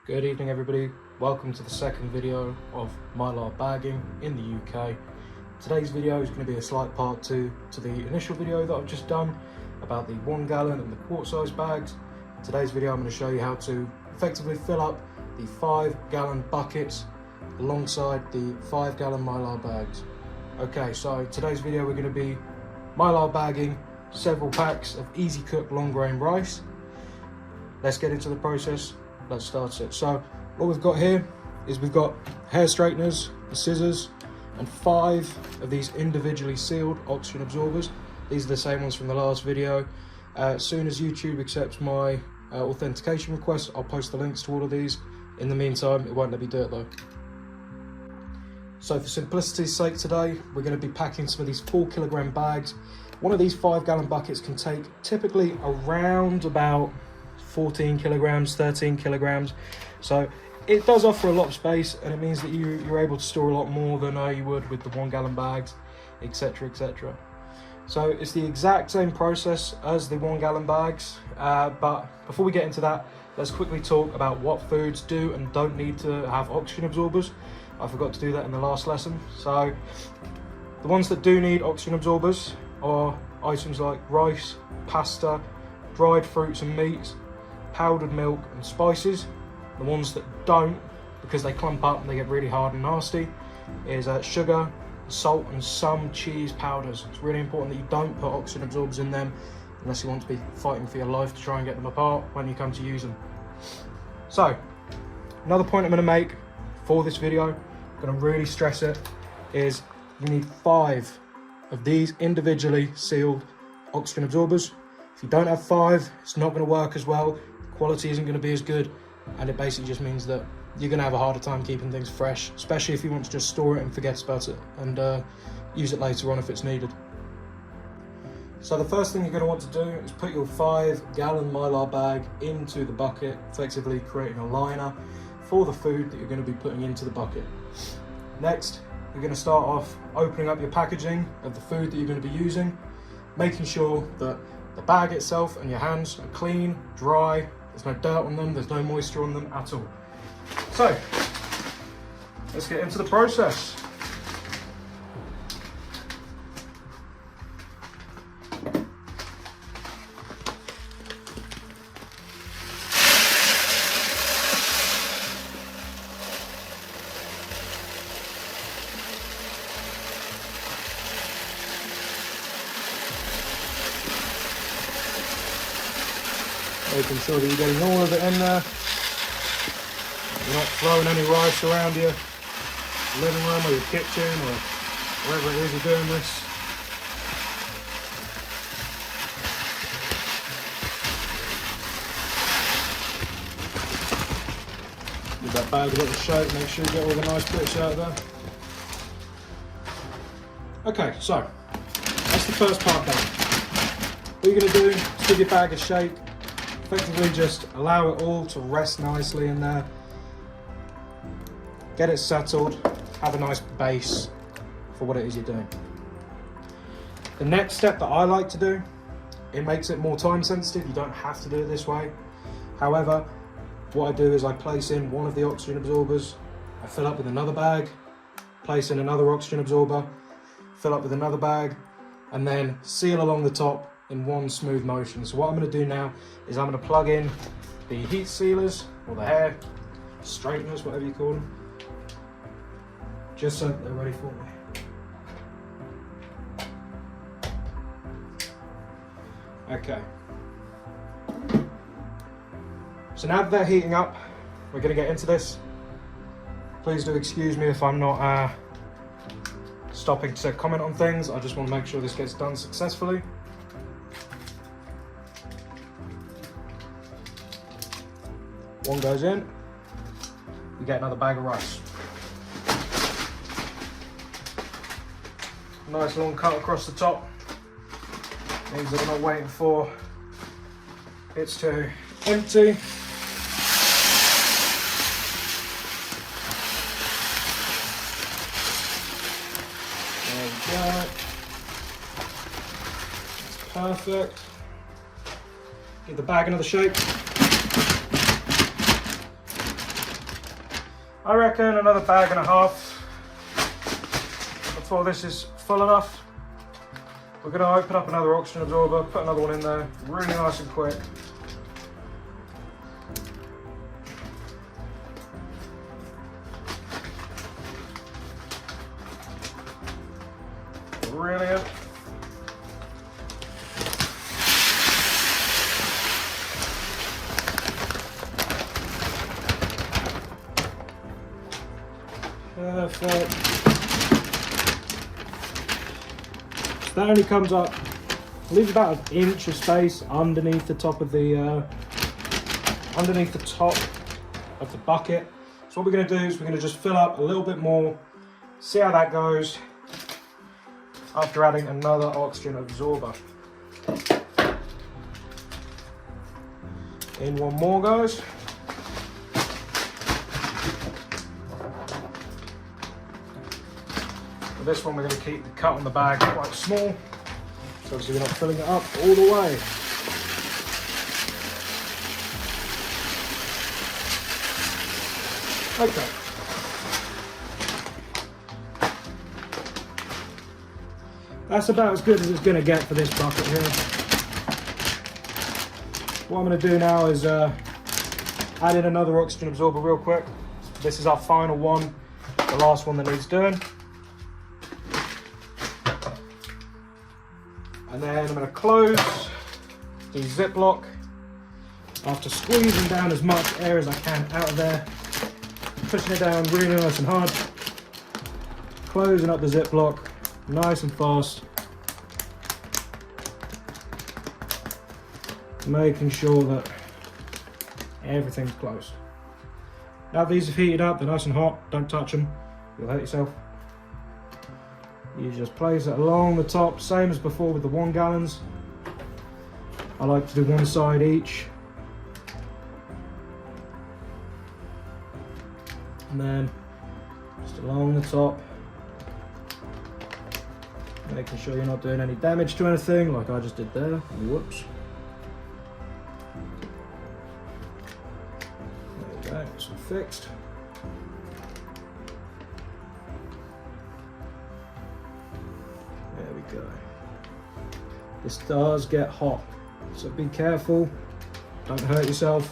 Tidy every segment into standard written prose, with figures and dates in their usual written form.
Good evening everybody, welcome to the second video of Mylar bagging in the UK. Today's video is going to be a slight part 2 to the initial video that I've just done about the 1 gallon and the quart size bags. In today's video I'm going to show you how to effectively fill up the 5 gallon buckets alongside the 5 gallon Mylar bags. Okay, so today's video we're going to be Mylar bagging several packs of easy cook long grain rice. Let's get into the process. Let's start it. So what we've got here is we've got hair straighteners, scissors, and 5 of these individually sealed oxygen absorbers. These are the same ones from the last video. As soon as YouTube accepts my authentication request, I'll post the links to all of these. In the meantime, it won't let me do it though. So for simplicity's sake today, we're going to be packing some of these 4 kilogram bags. One of these 5 gallon buckets can take typically around about 14 kilograms, 13 kilograms. So it does offer a lot of space, and it means that you're able to store a lot more than you would with the 1 gallon bags, etc, etc. So it's the exact same process as the 1 gallon bags, but before we get into that, let's quickly talk about what foods do and don't need to have oxygen absorbers. I forgot to do that in the last lesson. So the ones that do need oxygen absorbers are items like rice, pasta, dried fruits and meats, powdered milk and spices. The ones that don't, because they clump up and they get really hard and nasty, is sugar, salt and some cheese powders. It's really important that you don't put oxygen absorbers in them unless you want to be fighting for your life to try and get them apart when you come to use them. So another point I'm going to make for this video, I'm going to really stress it, is you need 5 of these individually sealed oxygen absorbers. If you don't have 5, it's not going to work as well. Quality isn't going to be as good, and it basically just means that you're going to have a harder time keeping things fresh, especially if you want to just store it and forget about it and use it later on if it's needed. So the first thing you're going to want to do is put your 5 gallon Mylar bag into the bucket, effectively creating a liner for the food that you're going to be putting into the bucket. Next, you're going to start off opening up your packaging of the food that you're going to be using, making sure that the bag itself and your hands are clean, dry, there's no dirt on them, there's no moisture on them at all. So, let's get into the process. Making sure that you're getting all of it in there. You're not throwing any rice around your living room or your kitchen or wherever it is you're doing this. Give that bag a little shake, make sure you get all the nice bits out of there. Okay, so that's the first part done. What you're going to do is give your bag a shake. Effectively just allow it all to rest nicely in there. Get it settled, have a nice base for what it is you're doing. The next step that I like to do, it makes it more time sensitive, you don't have to do it this way. However, what I do is I place in one of the oxygen absorbers, I fill up with another bag, place in another oxygen absorber, fill up with another bag, and then seal along the top in one smooth motion. So what I'm going to do now is I'm going to plug in the heat sealers, or the hair straighteners, whatever you call them, just so that they're ready for me. Okay. So now that they're heating up, we're going to get into this. Please do excuse me if I'm not stopping to comment on things. I just want to make sure this gets done successfully. One goes in, you get another bag of rice. Nice long cut across the top. Means that I'm not waiting for it to empty. There we go. That's perfect. Give the bag another shake. I reckon another bag and a half before this is full enough. We're going to open up another oxygen absorber, put another one in there, really nice and quick. Brilliant. Perfect. So that only comes up, leaves about an inch of space underneath the top of the bucket. So what we're going to do is we're going to just fill up a little bit more, see how that goes after adding another oxygen absorber. In one more, guys. For this one, we're going to keep the cut on the bag quite small, so obviously we're not filling it up all the way. Okay. That's about as good as it's going to get for this bucket here. What I'm going to do now is add in another oxygen absorber real quick. This is our final one, the last one that needs doing. And then I'm going to close the Ziploc after squeezing down as much air as I can out of there, pushing it down really nice and hard, closing up the Ziploc nice and fast, making sure that everything's closed. Now these have heated up, they're nice and hot, don't touch them, you'll hurt yourself. You just place it along the top, same as before with the 1 gallons. I like to do one side each. And then just along the top, making sure you're not doing any damage to anything like I just did there. Whoops. There we go, it's all fixed. There we go. This does get hot, so be careful, don't hurt yourself.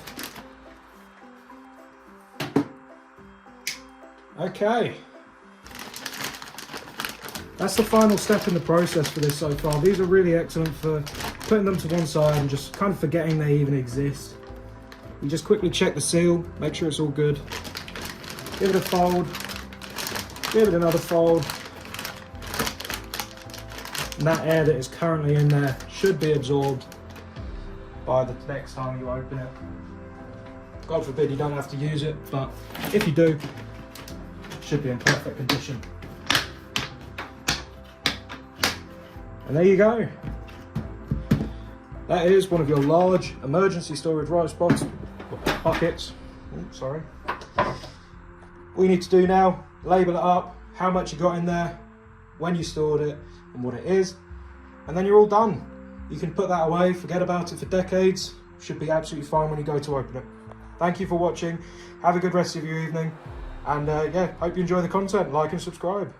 Okay. That's the final step in the process for this so far. These are really excellent for putting them to one side and just kind of forgetting they even exist. You just quickly check the seal, make sure it's all good. Give it a fold, give it another fold. And that air that is currently in there should be absorbed by the next time you open it. God forbid you don't have to use it, but if you do, it should be in perfect condition. And there you go. That is one of your large emergency storage rice buckets. Oops, sorry. All you need to do now, label it up, how much you got in there, when you stored it, and what it is, and then you're all done. You can put that away, forget about it for decades. Should be absolutely fine when you go to open it. Thank you for watching. Have a good rest of your evening. And yeah, hope you enjoy the content. Like and subscribe.